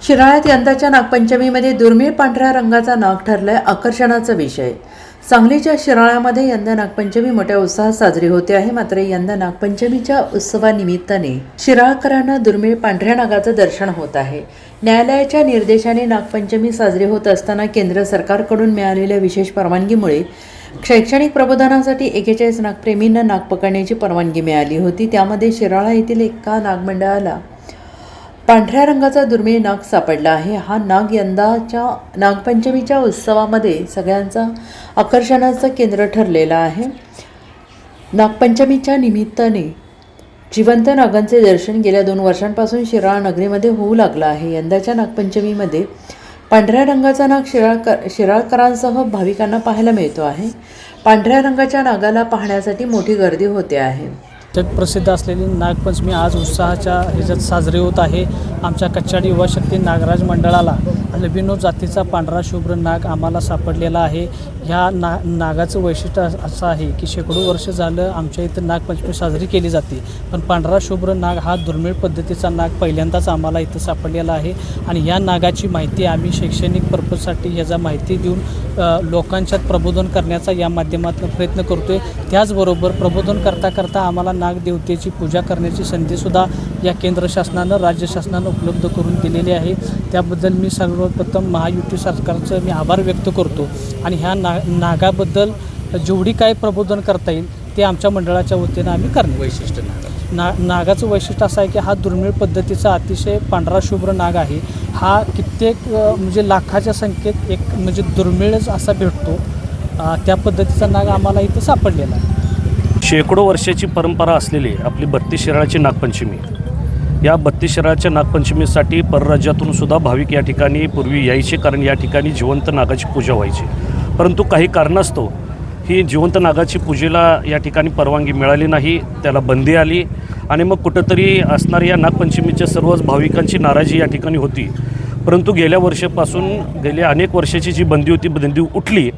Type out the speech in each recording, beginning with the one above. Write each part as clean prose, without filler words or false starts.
शिराळ्यात यंदाच्या नागपंचमीमध्ये दुर्मिळ पांढऱ्या रंगाचा नाग ठरलाय आकर्षणाचा विषय। सांगलीच्या शिराळ्यामध्ये यंदा नागपंचमी मोठ्या उत्साहात साजरी होते आहे। मात्र यंदा नागपंचमीच्या उत्सवानिमित्ताने शिराळकरांना दुर्मिळ पांढऱ्या नागाचं दर्शन होत आहे। न्यायालयाच्या निर्देशाने नागपंचमी साजरी होत असताना केंद्र सरकारकडून मिळालेल्या विशेष परवानगीमुळे शैक्षणिक प्रबोधनासाठी 41 नागप्रेमींना नाग पकडण्याची परवानगी मिळाली होती। त्यामध्ये शिराळा येथील एका नागमंडळाला पांढऱ्या रंगाचा दुर्मिळ नाग सापडला आहे। हा नाग यंदाच्या नागपंचमीच्या उत्सवामध्ये सगळ्यांचा आकर्षणाचं केंद्र ठरलेला आहे। नागपंचमीच्या निमित्ताने जिवंत नागांचे दर्शन गेल्या 2 वर्षांपासून शिराळा नगरीमध्ये होऊ लागलं आहे। यंदाच्या नागपंचमीमध्ये पांढऱ्या रंगाचा नाग शिराळकरांसह भाविकांना पाहायला मिळतो आहे। पांढऱ्या रंगाच्या नागाला पाहण्यासाठी मोठी गर्दी होते आहे। जगप्रसिद्ध असलेली नागपंचमी आज उत्साहाच्या ह्याच्यात साजरी होत आहे। आमच्या कच्चाडी युवा शक्ती नागराज मंडळाला अल्बिनो जातीचा पांढरा शुभ्र नाग आम्हाला सापडलेला आहे। ह्या नागाचं वैशिष्ट्य असं आहे की शेकडो वर्ष झालं आमच्या इथं नागपंचमी साजरी केली जाते, पण पांढरा शुभ्र नाग हा दुर्मिळ पद्धतीचा नाग पहिल्यांदाच आम्हाला इथं सापडलेला आहे। आणि या नागाची माहिती आम्ही शैक्षणिक पर्पजसाठी ह्याचा माहिती देऊन लोकांच्यात प्रबोधन करण्याचा या माध्यमातून प्रयत्न करतो आहे। त्याचबरोबर प्रबोधन करता करता आम्हाला नागदेवतेची पूजा करण्याची संधीसुद्धा या केंद्र शासनानं राज्य शासनानं उपलब्ध करून दिलेली आहे। त्याबद्दल मी सर्वप्रथम महायुती सरकारचं मी आभार व्यक्त करतो। आणि ह्या नागाबद्दल जेवढी काय प्रबोधन करता येईल ते आमच्या मंडळाच्या वतीनं आम्ही करणार। वैशिष्ट्य नागाचं वैशिष्ट्य असं आहे की हा दुर्मिळ पद्धतीचा अतिशय पांढरा शुभ्र नाग आहे। हा कित्येक म्हणजे लाखाच्या संख्येत एक म्हणजे दुर्मिळच असा भेटतो, त्या पद्धतीचा नाग आम्हाला इथं सापडलेला आहे। शेकडो वर्षाची परंपरा असलेली आपली 32 शिराळाची नागपंचमी, या 32 शिराळाच्या नागपंचमीसाठी परराज्यातून सुद्धा भाविक या ठिकाणी पूर्वी यायचे, कारण या ठिकाणी जिवंत नागाची पूजा व्हायची। परंतु काही कारणास्तव ही जिवंत नागाची पूजेला या ठिकाणी परवानगी मिळाली नाही, त्याला बंदी आली आणि मग कुठंतरी असणारी या नागपंचमीच्या सर्वच भाविकांची नाराजी या ठिकाणी होती। परंतु गेल्या वर्षापासून गेल्या अनेक वर्षाची जी बंदी होती, बंदी उठली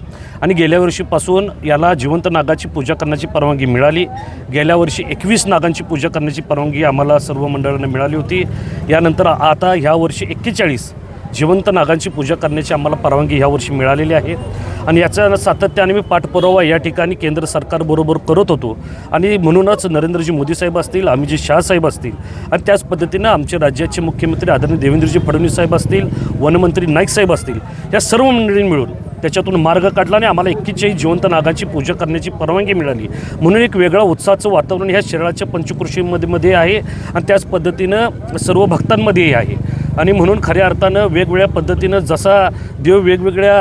आणि गेल्या वर्षीपासून याला जिवंत नागाची पूजा करण्याची परवानगी मिळाली। गेल्या वर्षी 21 नागांची पूजा करण्याची परवानगी आम्हाला सर्व मंडळांना मिळाली होती। यानंतर आता ह्या वर्षी 41 जिवंत नागांची पूजा करण्याची आम्हाला परवानगी ह्या वर्षी मिळालेली आहे। आणि याचा सातत्याने मी पाठपुरावा या ठिकाणी केंद्र सरकारबरोबर करत होतो आणि म्हणूनच नरेंद्रजी मोदी साहेब असतील, अमितजी शाह साहेब असतील आणि त्याच पद्धतीनं आमचे राज्याचे मुख्यमंत्री आदरणीय देवेंद्रजी फडणवीस साहेब असतील, वनमंत्री नाईक साहेब असतील, या सर्व मंडळींनी मिळून त्याच्यातून मार्ग काढला आणि आम्हाला 41 जिवंत नागाची पूजा करण्याची परवानगी मिळाली। म्हणून एक वेगळा उत्साहाचं वातावरण ह्या शिराळाच्या पंचक्रोशीमध्ये आहे आणि त्याच पद्धतीनं सर्व भक्तांमध्येही आहे। आणि म्हणून खऱ्या अर्थानं वेगवेगळ्या पद्धतीनं जसा देव वेगवेगळ्या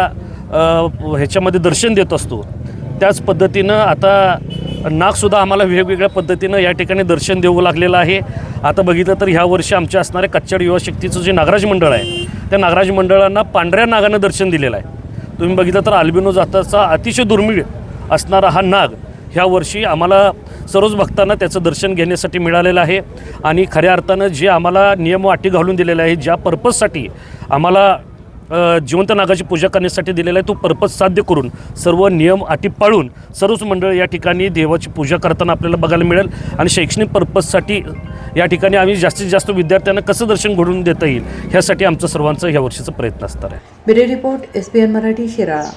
ह्याच्यामध्ये दर्शन देत असतो, त्याच पद्धतीनं आता नागसुद्धा आम्हाला वेगवेगळ्या पद्धतीनं या ठिकाणी दर्शन देऊ लागलेलं आहे। आता बघितलं तर ह्या वर्षी आमच्या असणाऱ्या कच्चाडी युवा शक्तीचं जे नागराज मंडळ आहे, त्या नागराज मंडळांना पांढऱ्या नागानं दर्शन दिलेलं आहे। तुम्ही बघितलं तर अल्बिनो जाताचा अतिशय दुर्मिळ असणारा हा नाग ह्या वर्षी आम्हाला सर्वच भक्तांना त्याचं दर्शन घेण्यासाठी मिळालेलं आहे। आणि खऱ्या अर्थानं जे आम्हाला नियम अटी घालून दिलेले आहे, ज्या पर्पजसाठी आम्हाला जिवंत नागाची पूजा करण्यासाठी दिलेला आहे, तो पर्पज साध्य करून सर्व नियम अटी पाळून सर्वच मंडळ या ठिकाणी देवाची पूजा करताना आपल्याला बघायला मिळेल। आणि शैक्षणिक पर्पजसाठी या ठिकाणी आम्ही जास्तीत जास्त विद्यार्थ्यांना कसं दर्शन घडवून देता येईल ह्यासाठी आमचं सर्वांचं ह्या वर्षीचा प्रयत्न असणार आहे। Bureau report SBN Marathi Shirala.